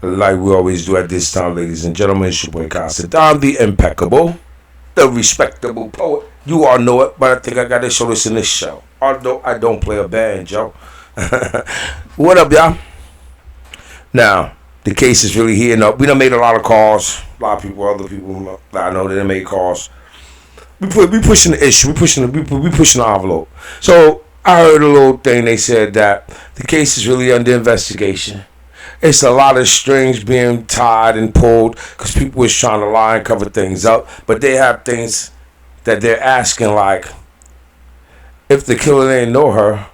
Like we always do at this time, ladies and gentlemen, it's your boy Constant. I'm the impeccable, the respectable poet. You all know it, but I think I gotta show this in this show. Although I don't play a band, Joe. What up, y'all? Now, the case is really heating up. We done made a lot of calls. A lot of people, other people that I know that they made calls. We pushing the issue. We pushing the envelope. So I heard a little thing. They said that the case is really under investigation. It's a lot of strings being tied and pulled because people was trying to lie and cover things up. But they have things that they're asking, like if the killer didn't know her,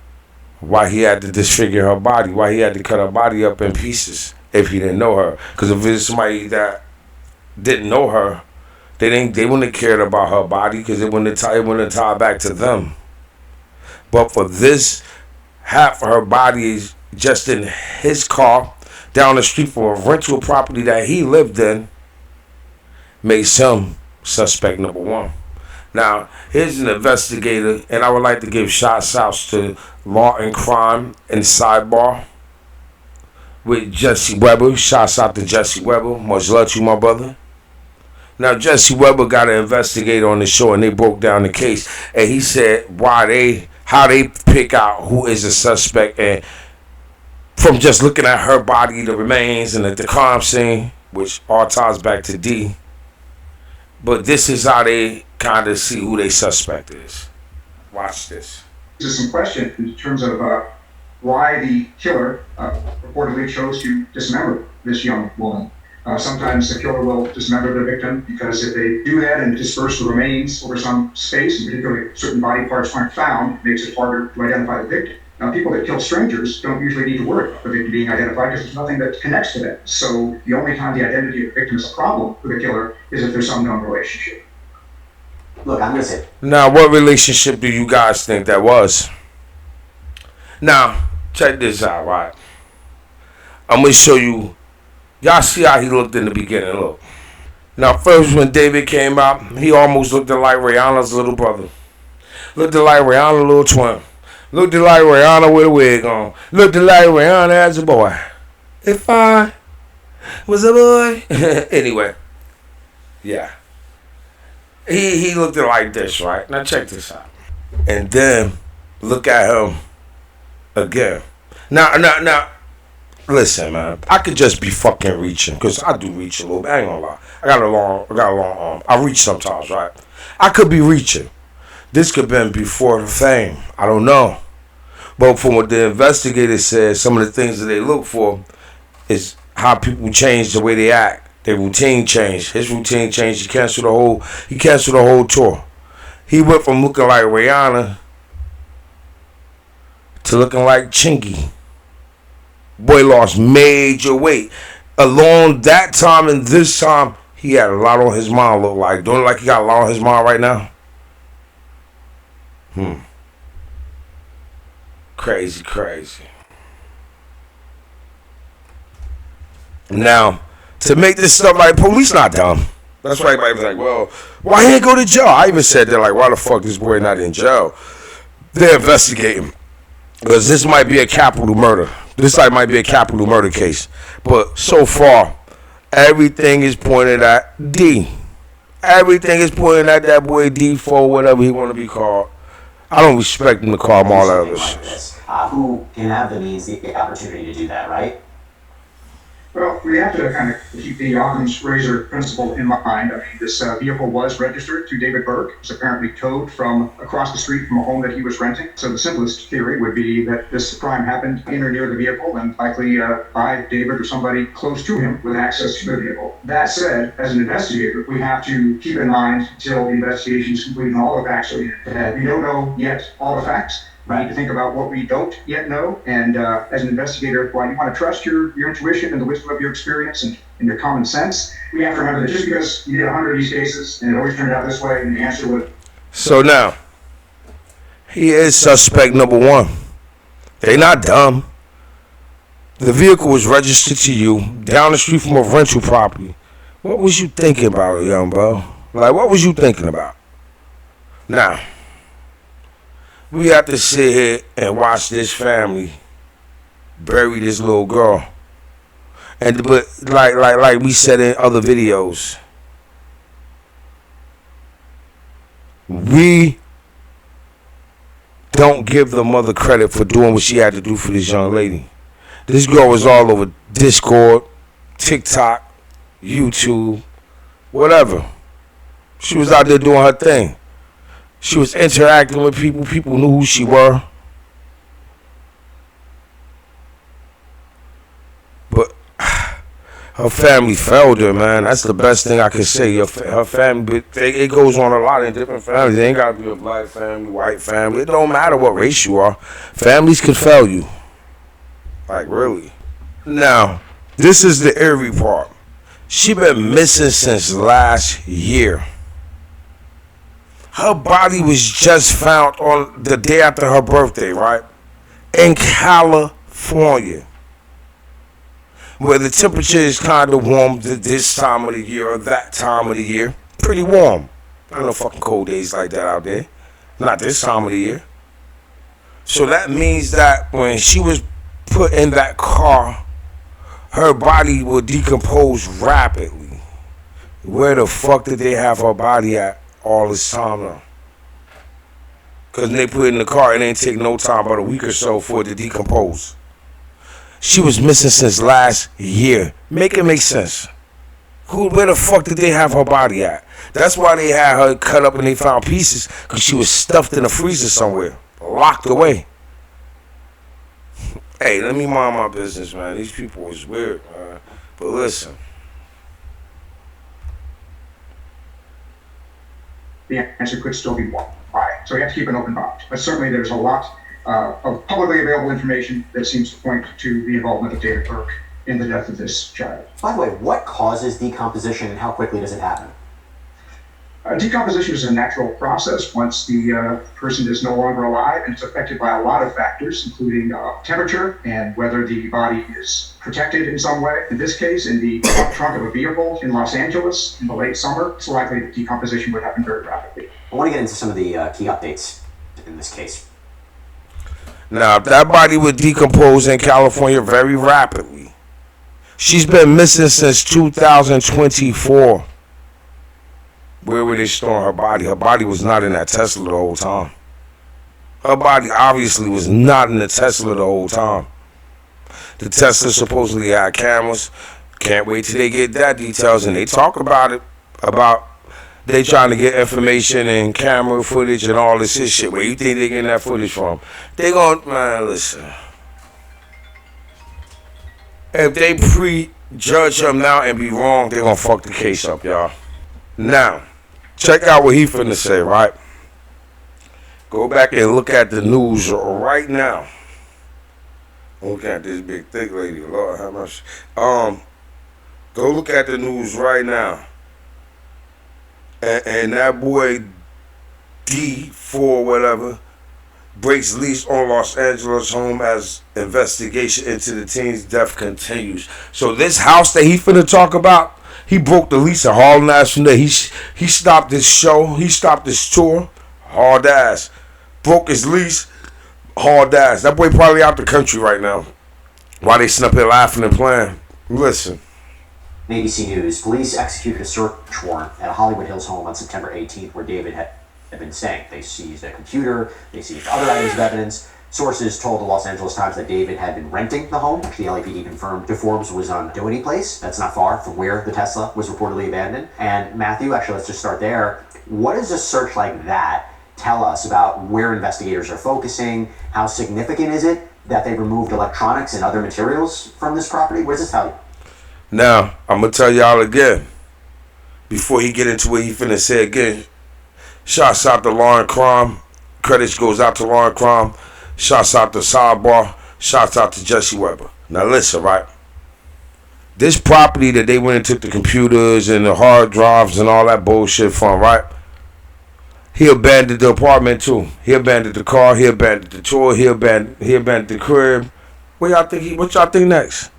why he had to disfigure her body, why he had to cut her body up in pieces if he didn't know her. Because if it's somebody that didn't know her, they wouldn't have cared about her body because it wouldn't have tied back to them. But for this, half of her body is just in his car down the street from a rental property that he lived in, makes him suspect number one. Now, here's an investigator, and I would like to give shots out to Law and Crime and Sidebar with Jesse Weber. Shots out to Jesse Weber. Much love to you, my brother. Now, Jesse Weber got an investigator on the show, and they broke down the case, and he said how they pick out who is a suspect, and from just looking at her body, the remains, and at the crime scene, which all ties back to D. But this is how they kind of see who they suspect is. Watch this. There's some question in terms of why the killer reportedly chose to dismember this young woman. Sometimes the killer will dismember the victim because if they do that and disperse the remains over some space, and particularly certain body parts aren't found, it makes it harder to identify the victim. Now, people that kill strangers don't usually need to worry about the victim being identified because there's nothing that connects to them. So the only time the identity of the victim is a problem for the killer is if there's some known relationship. Look, I'm gonna say. Now, what relationship do you guys think that was? Now, check this out, right? I'm gonna show you. Y'all see how he looked in the beginning. Look. Now, first when David came out, he almost looked like Rihanna's little brother. Looked like Rihanna's little twin. Looked like Rihanna with a wig on. Looked like Rihanna as a boy. If I was a boy. Anyway. Yeah. He looked like this, right? Now check this out. And then look at him again. Now, listen, man. I could just be fucking reaching, because I do reach a little bit. I ain't gonna lie. I got a long arm. I reach sometimes, right? I could be reaching. This could have been before the fame. I don't know. But from what the investigator said, some of the things that they look for is how people change the way they act. Their routine changed. His routine changed. He canceled the whole tour. He went from looking like Rihanna to looking like Chingy. Boy lost major weight. Along that time and this time, he had a lot on his mind. Look like, don't like he got a lot on his mind right now. Crazy. Now, to make this stuff like police not dumb. That's why everybody's like, well, why he ain't go to jail? I even said that, like, why the fuck this boy not in jail? They're investigating. Because this might be a capital murder. This might be a capital murder case. But so far, everything is pointed at D. Everything is pointing at that boy D4, whatever he want to be called. I don't respect him to call him all that other shit. Who can have the means, the opportunity to do that, right? Well, we have to kind of keep the Occam's razor principle in mind. I mean, this vehicle was registered to David Burke. It was apparently towed from across the street from a home that he was renting. So the simplest theory would be that this crime happened in or near the vehicle and likely by David or somebody close to him with access to the vehicle. That said, as an investigator, we have to keep in mind until the investigation is complete and all the facts are in, that we don't know yet all the facts. We need to think about what we don't yet know, and as an investigator, while you want to trust your intuition and the wisdom of your experience and your common sense, we have to remember that just because you did 100 of these cases and it always turned out this way, and the answer would. So now, he is suspect number one. They not dumb. The vehicle was registered to you down the street from a rental property. What was you thinking about, young bro? Like, what was you thinking about? Now, we have to sit here and watch this family bury this little girl. But like we said in other videos, we don't give the mother credit for doing what she had to do for this young lady. This girl was all over Discord, TikTok, YouTube, whatever. She was out there doing her thing. She was interacting with people. People knew who she were. But her family failed her, man. That's the best thing I can say. Her family, it goes on a lot in different families. It ain't got to be a black family, white family. It don't matter what race you are. Families could fail you. Like, really. Now, this is the eerie part. She been missing since last year. Her body was just found on the day after her birthday, right? In California, where the temperature is kind of warm this time of the year or that time of the year. Pretty warm. Not no fucking cold days like that out there. Not this time of the year. So that means that when she was put in that car, her body will decompose rapidly. Where the fuck did they have her body at all this time now? Because they put it in the car, it ain't take no time but a week or so for it to decompose. She was missing since last year. Make it make sense. Where the fuck did they have her body at? That's why they had her cut up and they found pieces, because she was stuffed in a freezer somewhere, locked away. Hey, let me mind my business, man. These people is weird, man. But listen. The answer could still be why. So we have to keep an open mind. But certainly there's a lot of publicly available information that seems to point to the involvement of David Burke in the death of this child. By the way, what causes decomposition and how quickly does it happen? Decomposition is a natural process once the person is no longer alive, and it's affected by a lot of factors, including temperature and whether the body is protected in some way. In this case, in the trunk of a vehicle in Los Angeles in the late summer, it's likely that decomposition would happen very rapidly. I want to get into some of the key updates in this case. Now, that body would decompose in California very rapidly. She's been missing since 2024. Where were they storing her body? Her body was not in that Tesla the whole time. Her body obviously was not in the Tesla the whole time. The Tesla supposedly had cameras. Can't wait till they get that details, and they talk about it, about they trying to get information and camera footage and all this shit. Where you think they getting that footage from? They gonna, man, listen. If they prejudge him now and be wrong, they gonna fuck the case up, y'all. Now, check out what he finna say, right? Go back and look at the news right now. Look at this big thick lady, Lord have mercy. Go look at the news right now. And that boy D4 whatever breaks lease on Los Angeles home as investigation into the teen's death continues. So this house that he finna talk about, he broke the lease at Harlem National. He stopped his show. He stopped his tour. Hard ass. Broke his lease. Hard ass. That boy probably out the country right now. While they sitting up here laughing and playing. Listen. ABC News, police executed a search warrant at a Hollywood Hills home on September 18th where David had been staying. They seized a computer. They seized other items of evidence. Sources told the Los Angeles Times that David had been renting the home, which the LAPD confirmed to Forbes was on Doherty Place. That's not far from where the Tesla was reportedly abandoned. And Matthew, actually, let's just start there. What does a search like that tell us about where investigators are focusing? How significant is it that they removed electronics and other materials from this property? What does this tell you? Now, I'm going to tell y'all again, before he get into what he finna say again, shouts out to Law and Crime. Credits goes out to Law and Crime. Shouts out to Sidebar. Shouts out to Jesse Weber. Now listen, right? This property that they went and took the computers and the hard drives and all that bullshit from, right? He abandoned the apartment too. He abandoned the car. He abandoned the tour. He abandoned the crib. What y'all think next?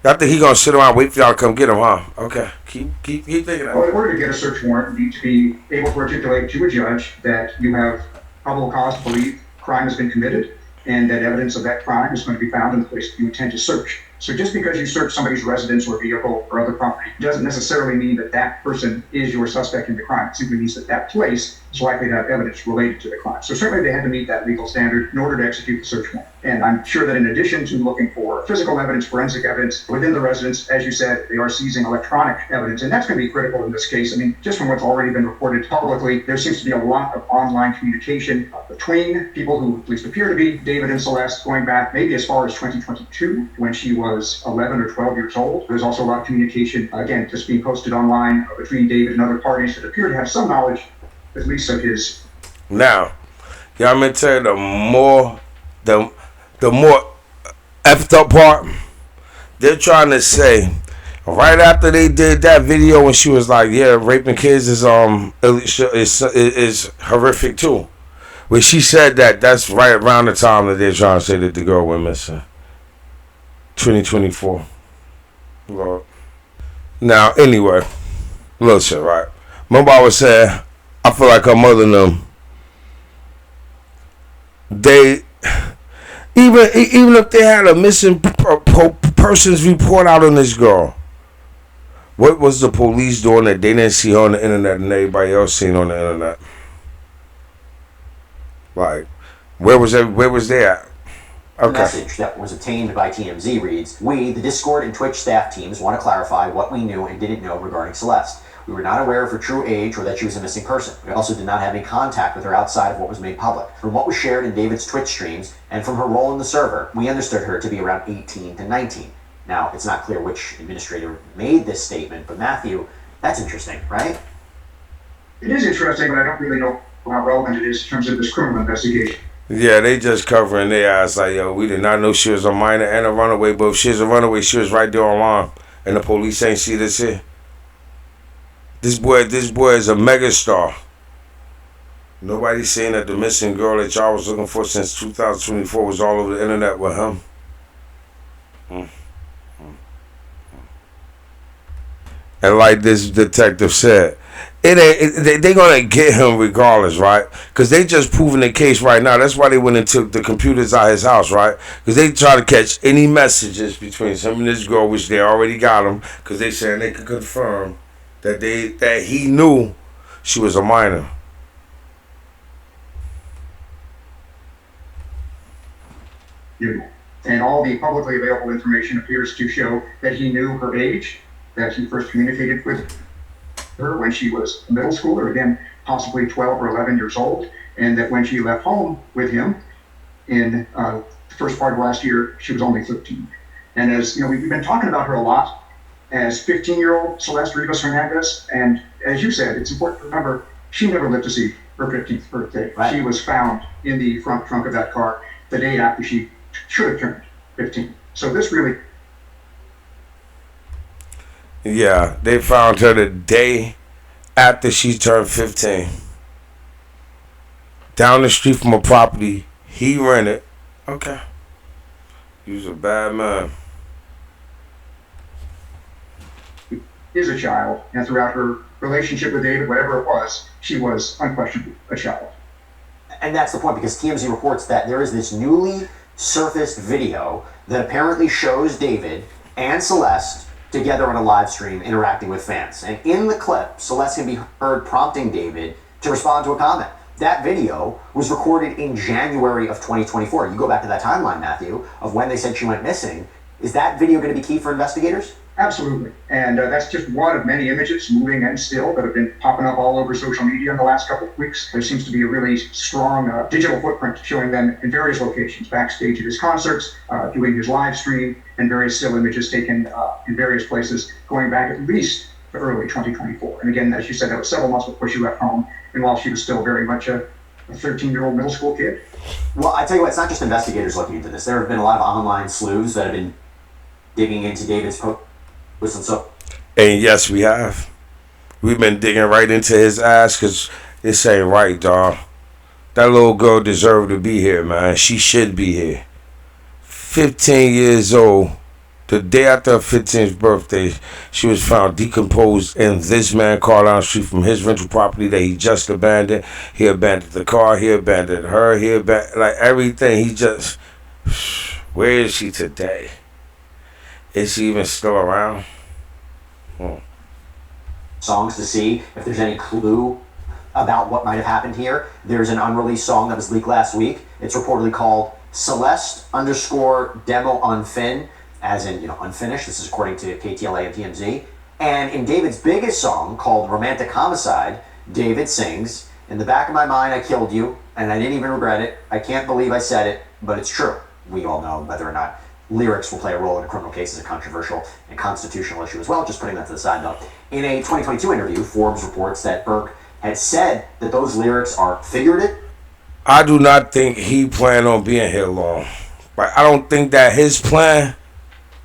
Y'all think he gonna sit around and wait for y'all to come get him, huh? Okay, keep thinking that. Well, in order to get a search warrant, you need to be able to articulate to a judge that you have probable cause to believe crime has been committed and that evidence of that crime is going to be found in the place that you intend to search. So just because you search somebody's residence or vehicle or other property doesn't necessarily mean that that person is your suspect in the crime. It simply means that that place is likely to have evidence related to the crime. So certainly they had to meet that legal standard in order to execute the search warrant. And I'm sure that in addition to looking for physical evidence, forensic evidence within the residence, as you said, they are seizing electronic evidence. And that's going to be critical in this case. I mean, just from what's already been reported publicly, there seems to be a lot of online communication between people who at least appear to be David and Celeste, going back maybe as far as 2022 when she was 11 or 12 years old. There's also a lot of communication, again, just being posted online between David and other parties that appear to have some knowledge, at least of his. Now, yeah, I'm gonna tell you the more effed up part. They're trying to say right after they did that video when she was like, "Yeah, raping kids is horrific too." When she said that, that's right around the time that they're trying to say that the girl went missing. 2024. Lord. Now, anyway, listen, right? Remember I was saying, I feel like her mother and them, they, even if they had a missing persons report out on this girl, what was the police doing that they didn't see her on the internet and everybody else seen on the internet? Like, where was they at? Okay. The message that was obtained by TMZ reads, "We, the Discord and Twitch staff teams, want to clarify what we knew and didn't know regarding Celeste. We were not aware of her true age or that she was a missing person. We also did not have any contact with her outside of what was made public. From what was shared in David's Twitch streams and from her role in the server, we understood her to be around 18 to 19. Now, it's not clear which administrator made this statement, but Matthew, that's interesting, right? It is interesting, but I don't really know how relevant it is in terms of this criminal investigation. Yeah, they just covering their ass like, yo, we did not know she was a minor and a runaway, but if she was a runaway, she was right there online, and the police ain't see this here. This boy is a megastar. Nobody's saying that the missing girl that y'all was looking for since 2024 was all over the internet with him. And like this detective said, they gonna get him regardless, right? Because they just proving the case right now. That's why they went and took the computers out of his house, right? Because they try to catch any messages between him and this girl, which they already got him. Because they saying they could confirm that he knew she was a minor. And all the publicly available information appears to show that he knew her age, that he first communicated with her when she was a middle schooler, again, possibly 12 or 11 years old, and that when she left home with him in the first part of last year, she was only 13. And as you know, we've been talking about her a lot as 15-year-old Celeste Rivas Hernandez, and as you said, it's important to remember she never lived to see her 15th birthday. Right. She was found in the front trunk of that car the day after she should have turned 15. So this really... Yeah, they found her the day after she turned 15. Down the street from a property he rented. Okay. He was a bad man. Is a child, and throughout her relationship with David, whatever it was, she was unquestionably a child. And that's the point, because TMZ reports that there is this newly surfaced video that apparently shows David and Celeste together on a live stream interacting with fans. And in the clip, Celeste can be heard prompting David to respond to a comment. That video was recorded in January of 2024. You go back to that timeline, Matthew, of when they said she went missing. Is that video going to be key for investigators? Absolutely. And that's just one of many images, moving and still, that have been popping up all over social media in the last couple of weeks. There seems to be a really strong digital footprint showing them in various locations, backstage at his concerts, doing his live stream, and various still images taken in various places going back at least to early 2024. And again, as you said, that was several months before she left home, and while she was still very much a 13-year-old middle school kid. Well, I tell you what, it's not just investigators looking into this. There have been a lot of online sleuths that have been digging into David's post. And yes, we have. We've been digging right into his ass because this ain't right, dawg. That little girl deserved to be here, man. She should be here. 15 years old. The day after her 15th birthday, she was found decomposed in this man's car down the street from his rental property that he just abandoned. He abandoned the car. He abandoned her. He abandoned, like, everything. He just... Where is she today? Is she even still around? Songs to see if there's any clue about what might have happened here. There's an unreleased song that was leaked last week. It's reportedly called Celeste_demo unfin, as in, unfinished. This is according to KTLA and TMZ. And in David's biggest song, called Romantic Homicide, David sings, "In the back of my mind, I killed you, and I didn't even regret it. I can't believe I said it, but it's true." We all know whether or not lyrics will play a role in a criminal case is a controversial and constitutional issue as well. Just putting that to the side, though. In a 2022 interview, Forbes reports that Burke had said that those lyrics are figurative. I do not think he planned on being here long. But I don't think that his plan,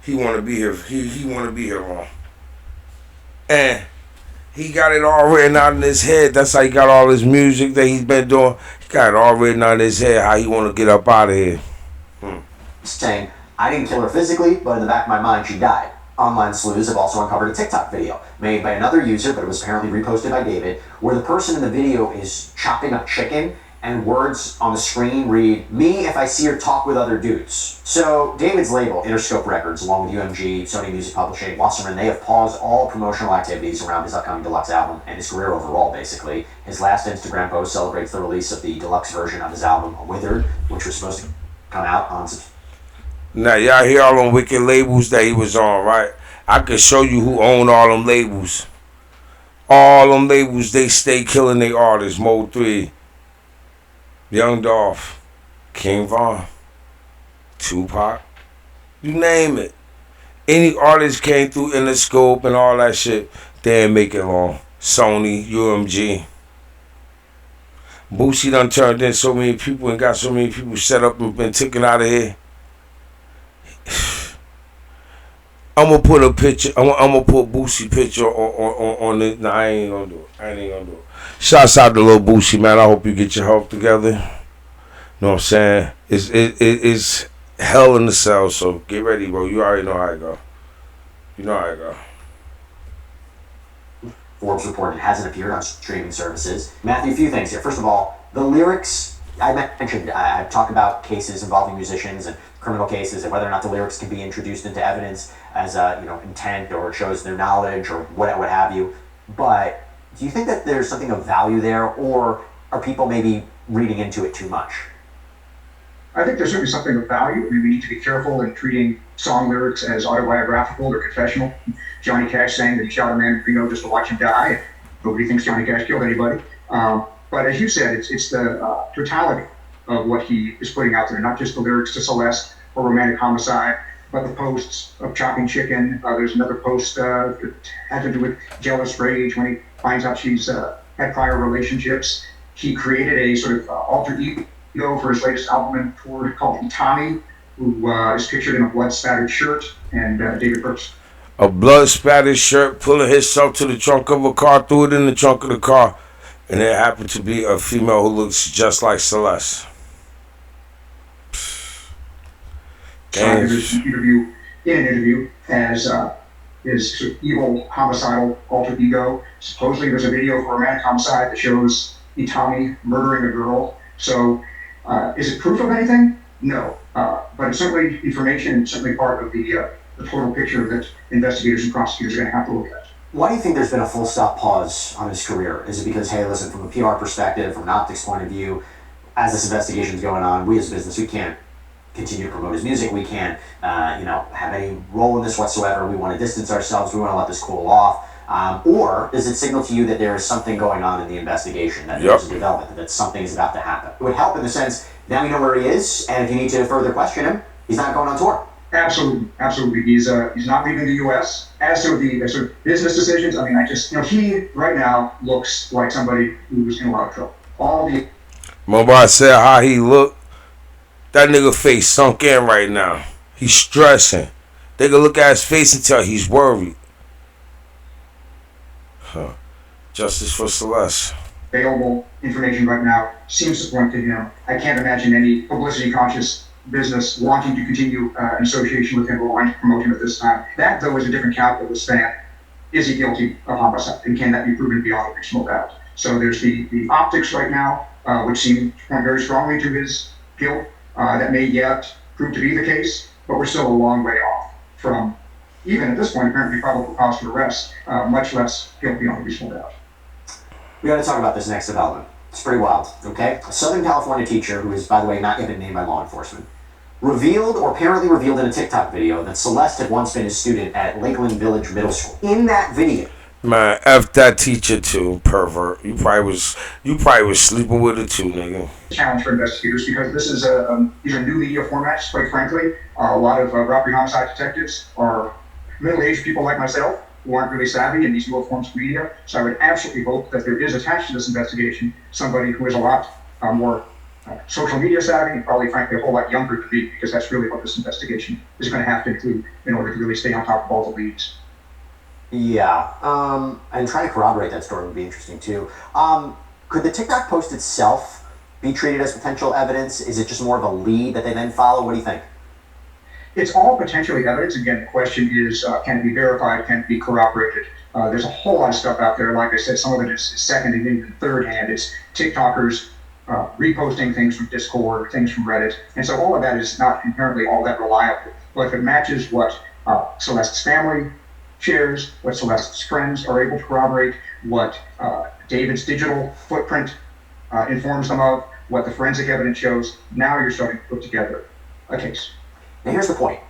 he want to be here. He want to be here long. And he got it all written out in his head. That's how he got all his music that he's been doing. He got it all written out in his head how he want to get up out of here. Saying, "I didn't kill her physically, but in the back of my mind, she died." Online sleuths have also uncovered a TikTok video made by another user, but it was apparently reposted by David, where the person in the video is chopping up chicken, and words on the screen read, "Me if I see her talk with other dudes." So David's label, Interscope Records, along with UMG, Sony Music Publishing, Wasserman, they have paused all promotional activities around his upcoming deluxe album and his career overall, basically. His last Instagram post celebrates the release of the deluxe version of his album, Withered, which was supposed to come out on September. Now, y'all hear all them wicked labels that he was on, right? I could show you who own all them labels. All them labels, they stay killing their artists. Mode 3, Young Dolph, King Von, Tupac, you name it. Any artist came through Interscope and all that shit, they ain't make it long. Sony, UMG. Boosie done turned in so many people and got so many people set up and been taken out of here. I'm gonna put a picture. I'm gonna put Boosie picture on it. Nah, I ain't gonna do it. Shouts out to little Boosie, man. I hope you get your health together. Know what I'm saying? It's hell in the cell. So get ready, bro. You already know how it go. Forbes reported it hasn't appeared on streaming services. Matthew, a few things here. First of all, the lyrics I mentioned, I've talked about cases involving musicians and criminal cases and whether or not the lyrics can be introduced into evidence as intent or it shows their knowledge or what have you. But do you think that there's something of value there, or are people maybe reading into it too much? I think there's certainly something of value. I mean, we need to be careful in treating song lyrics as autobiographical or confessional. Johnny Cash saying that he shot a man in Reno just to watch him die. Nobody thinks Johnny Cash killed anybody. But as you said, it's the totality of what he is putting out there, not just the lyrics to Celeste or Romantic Homicide, but the posts of chopping chicken. There's another post that had to do with jealous rage when he finds out she's had prior relationships. He created a sort of alter ego for his latest album and tour called Itami, who is pictured in a blood-spattered shirt, and David Burke's. A blood-spattered shirt, pulling himself to the trunk of a car, threw it in the trunk of the car, and it happened to be a female who looks just like Celeste. In an interview as his sort of evil, homicidal alter ego. Supposedly there's a video for Romantic Homicide that shows Itami murdering a girl. So is it proof of anything? No. But it's certainly information and certainly part of the total picture that investigators and prosecutors are going to have to look at. Why do you think there's been a full stop pause on his career? Is it because, hey, listen, from a PR perspective, from an optics point of view, as this investigation is going on, we as a business, we can't continue to promote his music. We can't, have any role in this whatsoever. We want to distance ourselves. We want to let this cool off. Or does it signal to you that there is something going on in the investigation, that there's a development, that something is about to happen? It would help in the sense, now we know where he is, and if you need to further question him, he's not going on tour. Absolutely. He's not leaving the U.S. As to the sort of business decisions, I mean, he right now looks like somebody who's in a lot of trouble. Remember I said how he looked? That nigga face sunk in right now. He's stressing. They can look at his face and tell he's worried. Justice for Celeste. Available information right now seems to point to him. I can't imagine any publicity-conscious business wanting to continue an association with him or wanting to promote him at this time. That, though, is a different calculus than is he guilty of homicide, and can that be proven beyond a reasonable doubt? So there's the optics right now, which seem to point very strongly to his guilt. That may yet prove to be the case, but we're still a long way off from even at this point, apparently probable cause for arrest, much less guilt beyond a reasonable doubt. We got to talk about this next development. It's pretty wild, okay? A Southern California teacher, who is, by the way, not yet been named by law enforcement, revealed, or apparently revealed in a TikTok video, that Celeste had once been a student at Lakeland Village Middle School. In that video, Man, F that teacher too, pervert. You probably was sleeping with her too, nigga. Challenge for investigators, because this is these are new media formats, quite frankly. A lot of robbery homicide detectives are middle-aged people like myself who aren't really savvy in these newer forms of media. So I would absolutely hope that there is attached to this investigation somebody who is a lot more social media savvy, and probably, frankly, a whole lot younger than me, because that's really what this investigation is going to have to include in order to really stay on top of all the leads. yeah, and trying to corroborate that story would be interesting too. Could the TikTok post itself be treated as potential evidence? Is it just more of a lead that they then follow? What do you think? It's all potentially evidence. Again, the question is, can it be verified? Can it be corroborated? There's a whole lot of stuff out there. Like I said, some of it is second and even third hand. It's TikTokers reposting things from Discord, things from Reddit. And so all of that is not inherently all that reliable. But if it matches what Celeste's family shares, what Celeste's friends are able to corroborate, what David's digital footprint informs them of, what the forensic evidence shows, now you're starting to put together a case. Now here's the point.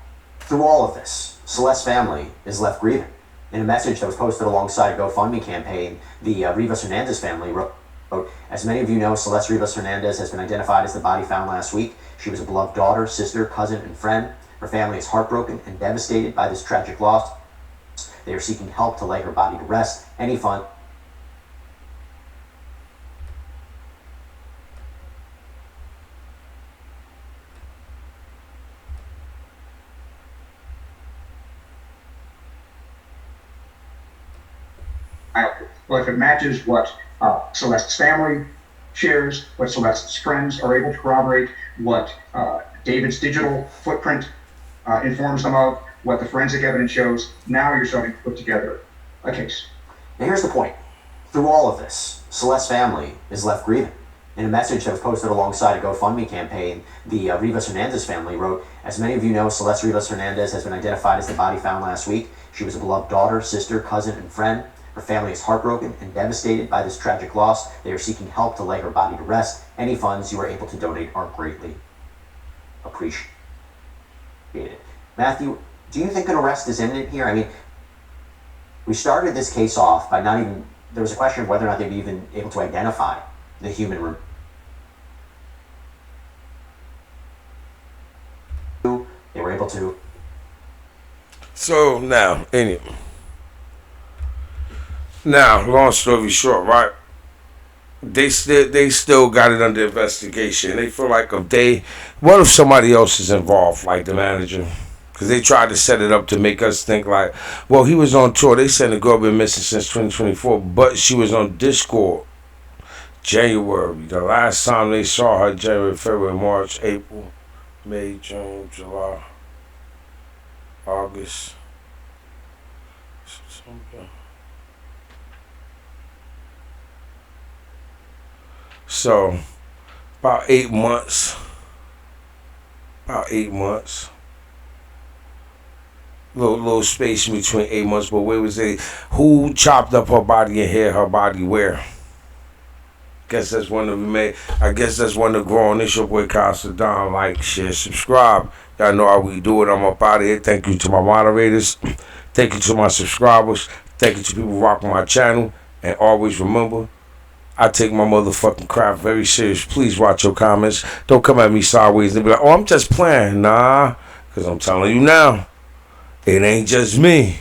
Through all of this, Celeste's family is left grieving. In a message that was posted alongside a GoFundMe campaign, the Rivas Hernandez family wrote, "As many of you know, Celeste Rivas Hernandez has been identified as the body found last week. She was a beloved daughter, sister, cousin, and friend. Her family is heartbroken and devastated by this tragic loss. They are seeking help to lay her body to rest. Any fund Well, if it matches what Celeste's family shares, what Celeste's friends are able to corroborate, what David's digital footprint informs them of, what the forensic evidence shows, now you're starting to put together a case. Now here's the point. Through all of this, Celeste's family is left grieving. In a message that was posted alongside a GoFundMe campaign, the Rivas Hernandez family wrote, "As many of you know, Celeste Rivas Hernandez has been identified as the body found last week. She was a beloved daughter, sister, cousin, and friend. Her family is heartbroken and devastated by this tragic loss. They are seeking help to lay her body to rest. Any funds you are able to donate are greatly appreciated." Matthew, do you think an arrest is imminent here? I mean, we started this case off by not even, there was a question of whether or not they'd be even able to identify the human room. They were able to. So now, long story short, right? They still got it under investigation. They feel like what if somebody else is involved, like the manager? Because they tried to set it up to make us think like, well, he was on tour. They said the girl been missing since 2024, but she was on Discord January. The last time they saw her, January, February, March, April, May, June, July, August, September. So, about 8 months. Little space in between 8 months, but where was it? Who chopped up her body and hid her body where? Guess that's one of the growing. It's your boy Costa Don. Like, share, subscribe. Y'all know how we do it. I'm up out of here. Thank you to my moderators. Thank you to my subscribers. Thank you to people rocking my channel. And always remember, I take my motherfucking craft very serious. Please watch your comments. Don't come at me sideways and be like, oh, I'm just playing. Nah, because I'm telling you now, it ain't just me.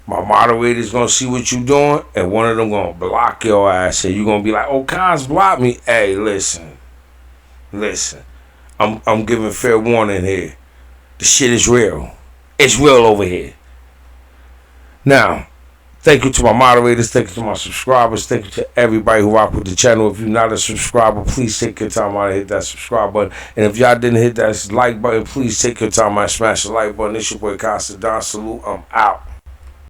My moderator's going to see what you doing, and one of them going to block your ass. And you're going to be like, oh, Cons blocked me. Hey, listen. I'm giving fair warning here. The shit is real. It's real over here. Now, thank you to my moderators. Thank you to my subscribers. Thank you to everybody who rock with the channel. If you're not a subscriber, please take your time out and hit that subscribe button. And if y'all didn't hit that like button, please take your time out and smash the like button. It's your boy Costa Don. Salute. I'm out.